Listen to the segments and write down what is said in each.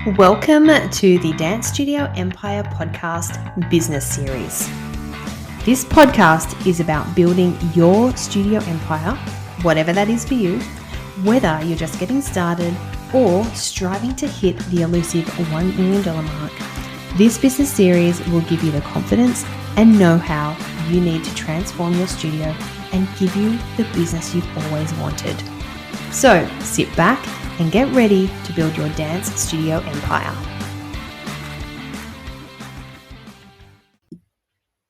Welcome to the Dance Studio Empire Podcast Business Series. This podcast is about building your studio empire, whatever that is for you, whether you're just getting started or striving to hit the elusive $1 million mark. This business series will give you the confidence and know-how you need to transform your studio and give you the business you've always wanted. So sit back and get ready to build your dance studio empire.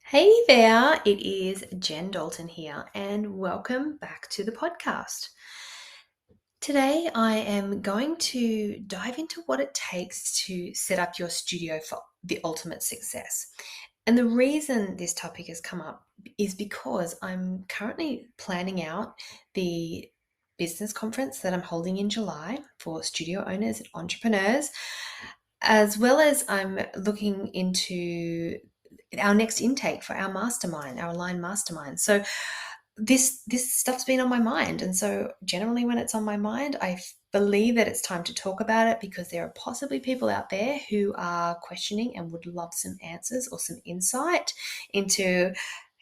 Hey there, it is Jen Dalton here, and welcome back to the podcast. Today, I am going to dive into what it takes to set up your studio for the ultimate success. And the reason this topic has come up is because I'm currently planning out the business conference that I'm holding in July for studio owners and entrepreneurs, as well as I'm looking into our next intake for our mastermind, our Align mastermind. So this stuff's been on my mind. And so generally when it's on my mind, I believe that it's time to talk about it because there are possibly people out there who are questioning and would love some answers or some insight into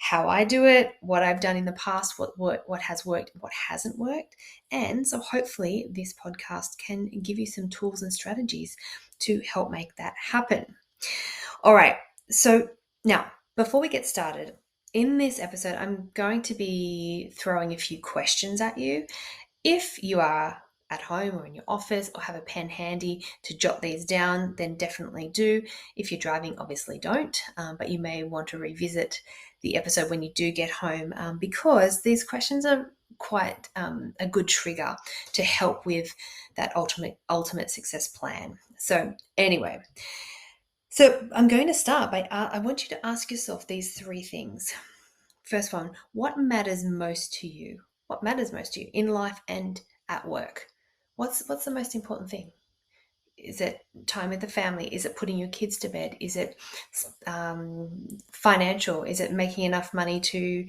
how I do it, what I've done in the past, what has worked, what hasn't worked. And so hopefully this podcast can give you some tools and strategies to help make that happen. All right. So now, before we get started, in this episode, I'm going to be throwing a few questions at you. If you are at home or in your office or have a pen handy to jot these down, then definitely do. If you're driving, obviously don't, but you may want to revisit the episode when you do get home because these questions are quite a good trigger to help with that ultimate success plan. So anyway, so I'm going to start by, I want you to ask yourself these three things. First one, what matters most to you? What matters most to you in life and at work? What's the most important thing? Is it time with the family? Is it putting your kids to bed? Is it financial? Is it making enough money to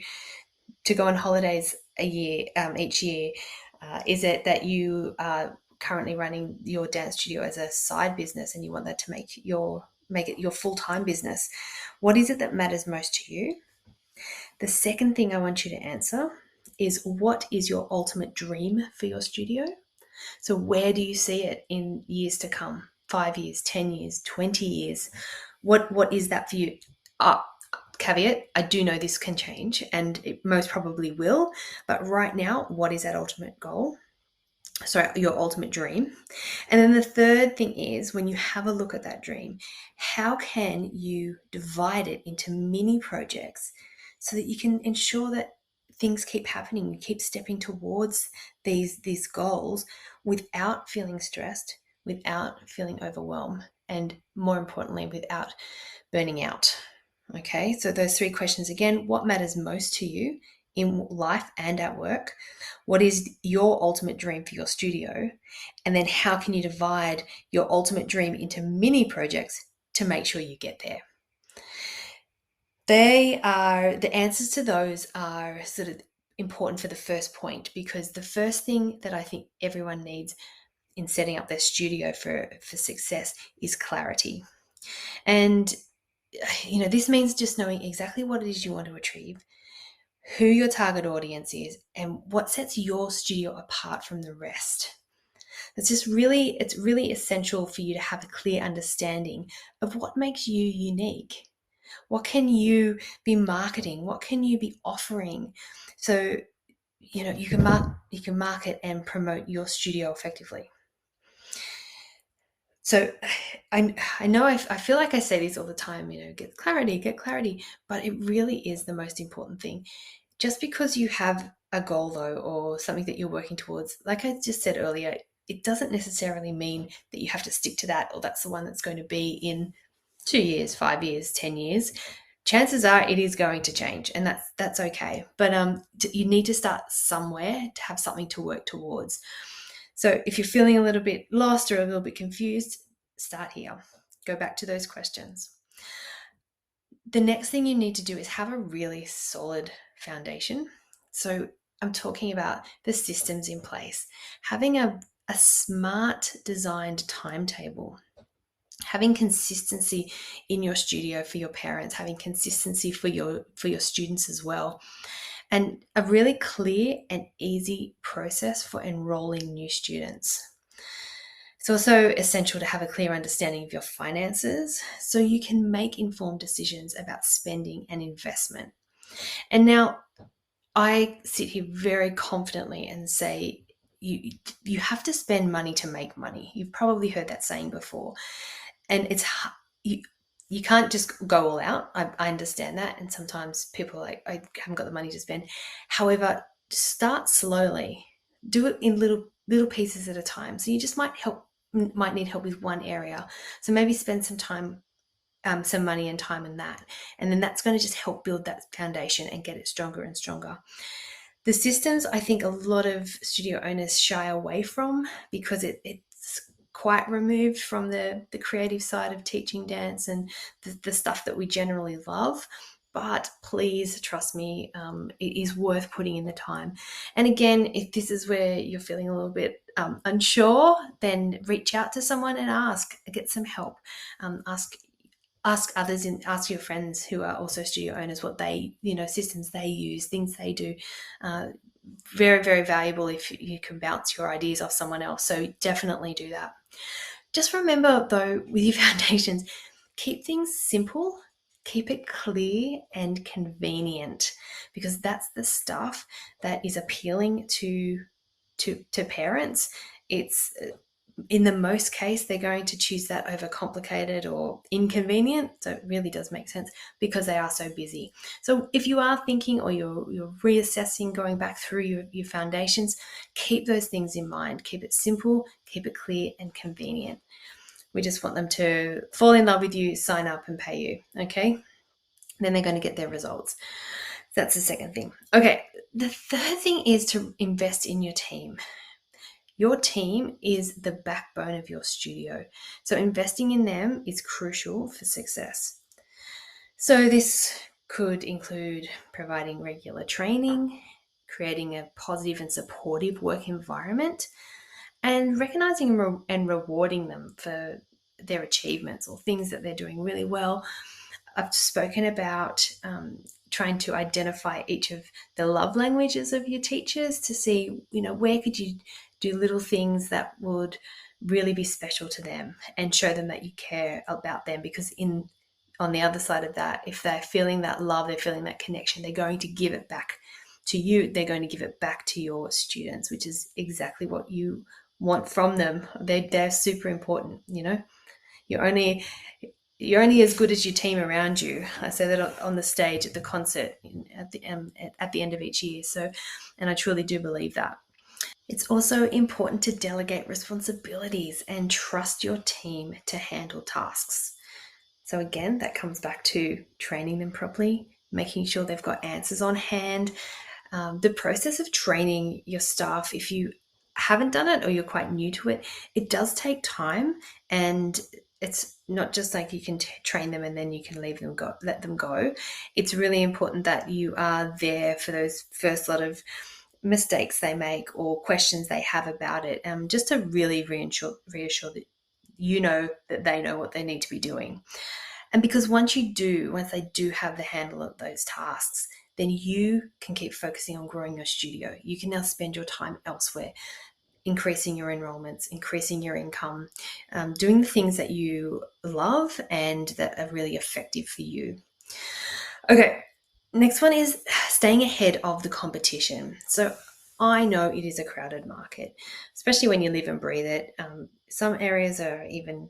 go on holidays each year? Is it that you are currently running your dance studio as a side business and you want that to make it your full-time business? What is it that matters most to you? The second thing I want you to answer is, what is your ultimate dream for your studio? So where do you see it in years to come? 5 years, 10 years, 20 years? What is that for you? Caveat, I do know this can change and it most probably will, but right now, what is that ultimate goal? Sorry, your ultimate dream. And then the third thing is, when you have a look at that dream, how can you divide it into mini projects so that you can ensure that things keep happening, you keep stepping towards these goals without feeling stressed, without feeling overwhelmed, and more importantly, without burning out. Okay, so those three questions again: what matters most to you in life and at work? What is your ultimate dream for your studio? And then how can you divide your ultimate dream into mini projects to make sure you get there? The answers to those are sort of important for the first point, because the first thing that I think everyone needs in setting up their studio for success is clarity. And this means just knowing exactly what it is you want to achieve, who your target audience is, and what sets your studio apart from the rest. It's really essential for you to have a clear understanding of what makes you unique. What can you be marketing? What can you be offering? So, you can market and promote your studio effectively. So I know I feel like I say this all the time, get clarity, but it really is the most important thing. Just because you have a goal though, or something that you're working towards, like I just said earlier, it doesn't necessarily mean that you have to stick to that, or that's the one that's going to be in 2 years, 5 years, 10 years. Chances are it is going to change, and that's okay. But you need to start somewhere to have something to work towards. So if you're feeling a little bit lost or a little bit confused, start here. Go back to those questions. The next thing you need to do is have a really solid foundation. So I'm talking about the systems in place, having a smart designed timetable. having consistency in your studio for your parents, having consistency for your students as well, and a really clear and easy process for enrolling new students. It's also essential to have a clear understanding of your finances so you can make informed decisions about spending and investment. And now I sit here very confidently and say you have to spend money to make money. You've probably heard that saying before, and you you can't just go all out. I understand that, and sometimes people are like, I haven't got the money to spend. However, start slowly. Do it in little pieces at a time. So you just might need help with one area. So maybe spend some money and time in that, and then that's going to just help build that foundation and get it stronger and stronger. The systems I think a lot of studio owners shy away from because it's quite removed from the creative side of teaching dance and the stuff that we generally love. But please trust me, it is worth putting in the time. And again, if this is where you're feeling a little bit unsure, then reach out to someone and get some help. Ask others and ask your friends who are also studio owners what systems they use, things they do. Very, very valuable if you can bounce your ideas off someone else. So definitely do that. Just remember though, with your foundations, keep things simple, keep it clear and convenient, because that's the stuff that is appealing to parents. It's in the most case, they're going to choose that over complicated or inconvenient. So it really does make sense because they are so busy. So if you are thinking or you're reassessing, going back through your foundations, keep those things in mind. Keep it simple, keep it clear and convenient. We just want them to fall in love with you, sign up and pay you, okay? Then they're going to get their results. That's the second thing. Okay, the third thing is to invest in your team. Your team is the backbone of your studio, so investing in them is crucial for success. So this could include providing regular training, creating a positive and supportive work environment, and recognizing and rewarding them for their achievements or things that they're doing really well. I've spoken about trying to identify each of the love languages of your teachers to see, where could you do little things that would really be special to them and show them that you care about them. Because on the other side of that, if they're feeling that love, they're feeling that connection, they're going to give it back to you. They're going to give it back to your students, which is exactly what you want from them. They're super important. You're only as good as your team around you. I say that on the stage, at the concert, at the end of each year. So, and I truly do believe that. It's also important to delegate responsibilities and trust your team to handle tasks. So again, that comes back to training them properly, making sure they've got answers on hand. The process of training your staff, if you haven't done it or you're quite new to it, it does take time, and it's not just like you can train them and then you can let them go. It's really important that you are there for those first lot of mistakes they make or questions they have about it, just to really reassure that that they know what they need to be doing. And because once they do have the handle of those tasks, then you can keep focusing on growing your studio. You can now spend your time elsewhere, increasing your enrollments, increasing your income, doing the things that you love and that are really effective for you. Okay, next one is staying ahead of the competition. So I know it is a crowded market, especially when you live and breathe it. Some areas are even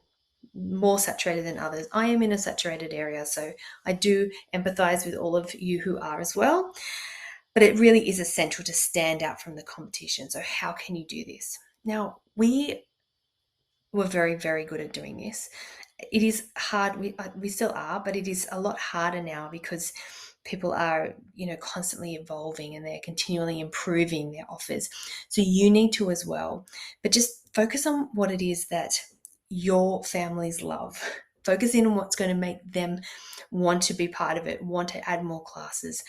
more saturated than others. I am in a saturated area, so I do empathize with all of you who are as well. But it really is essential to stand out from the competition. So how can you do this? Now, we were very, very good at doing this. It is hard. We still are, but it is a lot harder now because people are, constantly evolving and they're continually improving their offers. So you need to as well. But just focus on what it is that your families love. Focus in on what's going to make them want to be part of it, want to add more classes.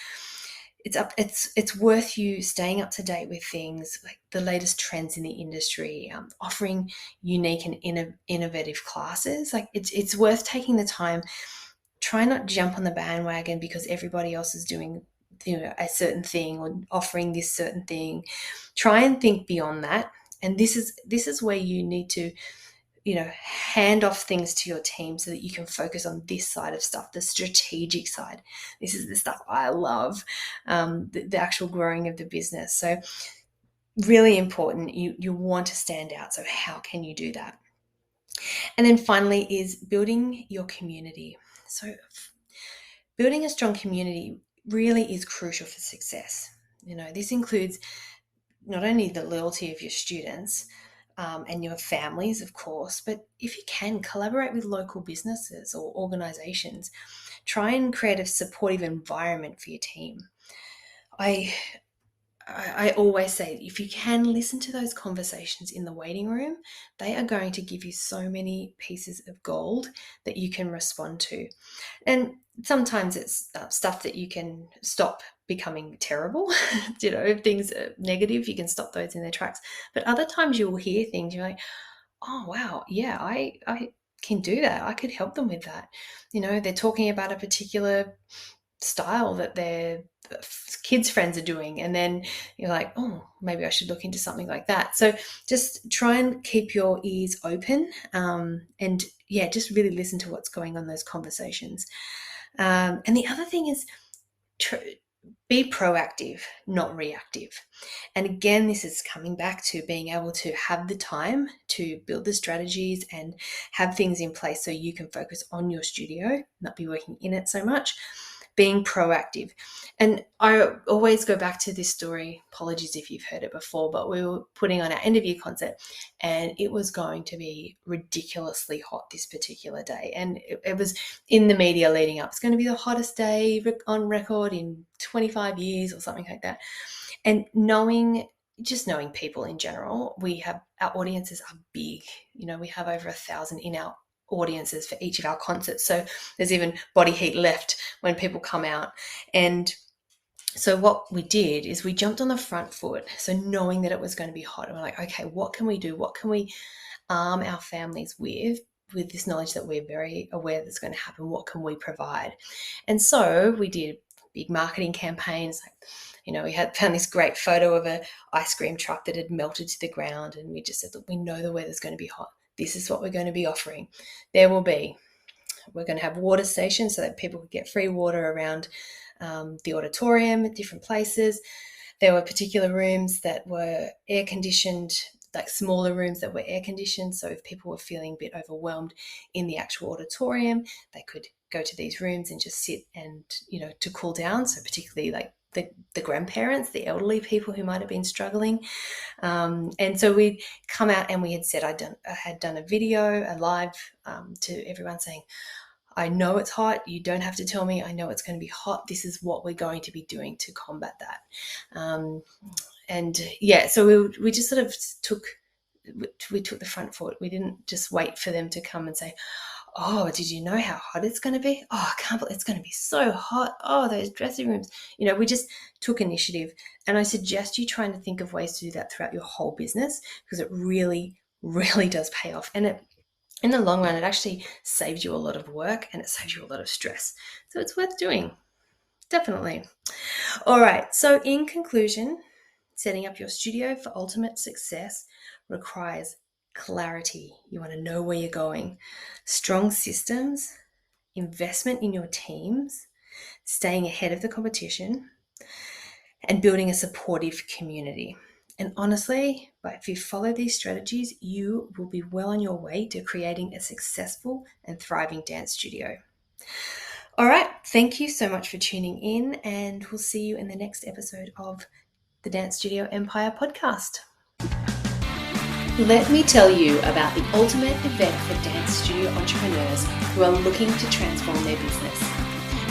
it's worth you staying up to date with things like the latest trends in the industry, offering unique and innovative classes. Like it's worth taking the time. Try not to jump on the bandwagon because everybody else is doing a certain thing or offering this certain thing. Try and think beyond that. And this is where you need to hand off things to your team so that you can focus on this side of stuff, the strategic side. This is the stuff I love, the actual growing of the business. So really important. You want to stand out. So how can you do that? And then finally is building your community. So building a strong community really is crucial for success. This includes not only the loyalty of your students, and your families, of course, but if you can, collaborate with local businesses or organizations. Try and create a supportive environment for your team. I always say, if you can listen to those conversations in the waiting room, they are going to give you so many pieces of gold that you can respond to. And sometimes it's stuff that you can stop becoming terrible. If things are negative, you can stop those in their tracks. But other times you will hear things, you're like, oh, wow, yeah, I can do that. I could help them with that. They're talking about a particular style that their kids' friends are doing, and then you're like, oh, maybe I should look into something like that. So just try and keep your ears open, and just really listen to what's going on in those conversations. And the other thing is be proactive, not reactive. And again, this is coming back to being able to have the time to build the strategies and have things in place so you can focus on your studio, not be working in it so much. Being proactive. And I always go back to this story. Apologies if you've heard it before, but we were putting on our end of year concert and it was going to be ridiculously hot this particular day. And it was in the media leading up. It's going to be the hottest day on record in 25 years or something like that. And knowing people in general, our audiences are big. We have over 1,000 in our audiences for each of our concerts, so there's even body heat left when people come out. And so what we did is we jumped on the front foot, so knowing that it was going to be hot, and we're like, okay, what can we do? What can we arm our families with this knowledge that we're very aware that's going to happen? What can we provide? And so we did big marketing campaigns. We had found this great photo of an ice cream truck that had melted to the ground, and we just said, look, we know the weather's going to be hot. This is what we're going to be offering. We're going to have water stations so that people could get free water around the auditorium at different places. There were particular rooms that were air conditioned, like smaller rooms that were air conditioned. So if people were feeling a bit overwhelmed in the actual auditorium, they could go to these rooms and just sit and, to cool down. So particularly like the grandparents, the elderly people who might have been struggling. And so we'd come out and we had said, I had done a video, a live to everyone saying, I know it's hot. You don't have to tell me. I know it's going to be hot. This is what we're going to be doing to combat that. So we just sort of took the front foot. We didn't just wait for them to come and say, oh, did you know how hot it's going to be? Oh, I can't believe it's going to be so hot. Oh, those dressing rooms. We just took initiative. And I suggest you trying to think of ways to do that throughout your whole business, because it really, really does pay off. And in the long run, it actually saves you a lot of work and it saves you a lot of stress. So it's worth doing. Definitely. All right. So in conclusion, setting up your studio for ultimate success requires clarity. You want to know where you're going, strong systems, investment in your teams, staying ahead of the competition, and building a supportive community. And honestly, if you follow these strategies, you will be well on your way to creating a successful and thriving dance studio. All right. Thank you so much for tuning in, and we'll see you in the next episode of the Dance Studio Empire podcast. Let me tell you about the ultimate event for dance studio entrepreneurs who are looking to transform their business.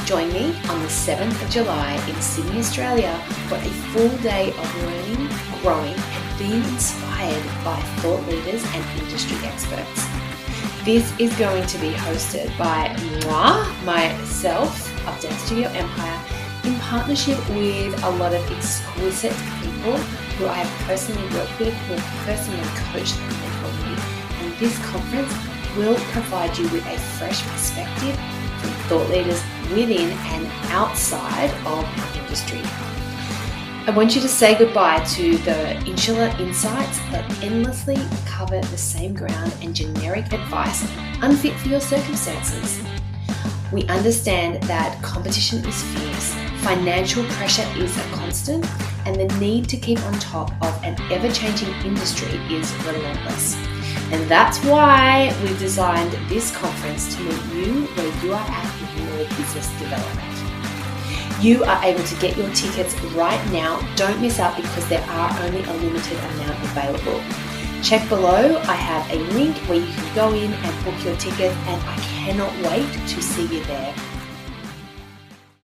Join me on the 7th of July in Sydney, Australia for a full day of learning, growing, and being inspired by thought leaders and industry experts. This is going to be hosted by myself of Dance Studio Empire in partnership with a lot of exquisite people who I have personally worked with, who have personally coached and mentored me. And this conference will provide you with a fresh perspective from thought leaders within and outside of our industry. I want you to say goodbye to the insular insights that endlessly cover the same ground and generic advice unfit for your circumstances. We understand that competition is fierce, financial pressure is a constant, and the need to keep on top of an ever-changing industry is relentless. And that's why we've designed this conference to meet you where you are at in your business development. You are able to get your tickets right now. Don't miss out because there are only a limited amount available. Check below, I have a link where you can go in and book your ticket, and I cannot wait to see you there.